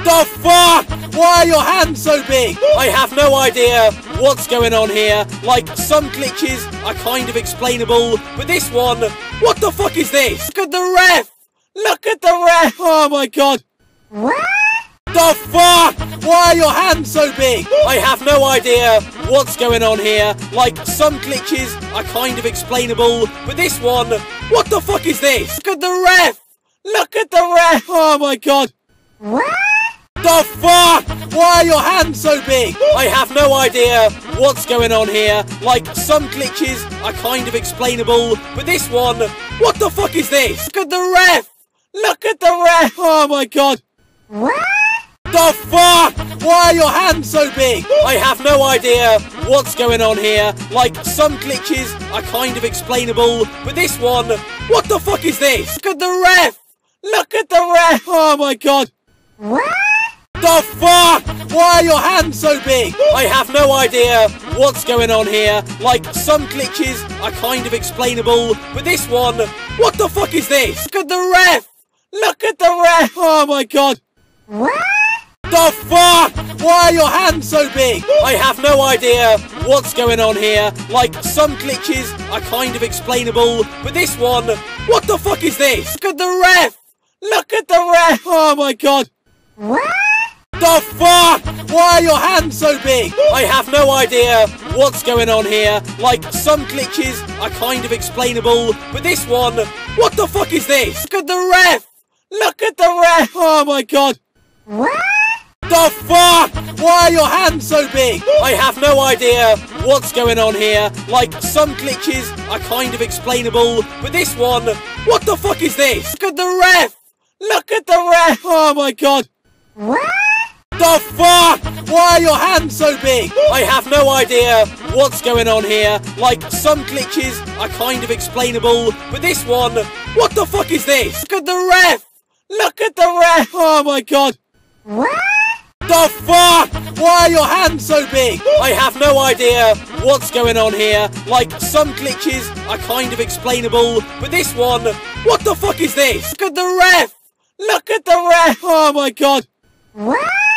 The fuck? Why are your hands so big? I have no idea what's going on here. Like, some glitches are kind of explainable, but this one, what the fuck is this? Look at the ref! Look at the ref! Oh my god! What? The fuck? Why are your hands so big? I have no idea what's going on here. Like, some glitches are kind of explainable, but this one, what the fuck is this? Look at the ref! Look at the ref! Oh my god! What? The fuck? Why are your hands so big? I have no idea what's going on here. Like, some glitches are kind of explainable, but this one, what the fuck is this? Look at the ref! Look at the ref! Oh my god! What? The fuck? Why are your hands so big? I have no idea what's going on here. Like, some glitches are kind of explainable, but this one, what the fuck is this? Look at the ref! Look at the ref! Oh my god! What? The fuck? Why are your hands so big? I have no idea what's going on here. Like, some glitches are kind of explainable, but this one, what the fuck is this? Look at the ref! Look at the ref! Oh my god! What? The fuck? Why are your hands so big? I have no idea what's going on here. Like, some glitches are kind of explainable, but this one, what the fuck is this? Look at the ref! Look at the ref! Oh my god! What? The fuck? Why are your hands so big? I have no idea what's going on here. Like, some glitches are kind of explainable, but this one, what the fuck is this? Look at the ref! Look at the ref! Oh my god! What? The fuck? Why are your hands so big? I have no idea what's going on here. Like, some glitches are kind of explainable, but this one, what the fuck is this? Look at the ref! Look at the ref! Oh my god! What? The fuck? Why are your hands so big? I have no idea what's going on here. Like, some glitches are kind of explainable, but this one, what the fuck is this? Look at the ref! Look at the ref! Oh my god! What? The fuck? Why are your hands so big? I have no idea what's going on here. Like, some glitches are kind of explainable, but this one, what the fuck is this? Look at the ref! Look at the ref! Oh my god! What?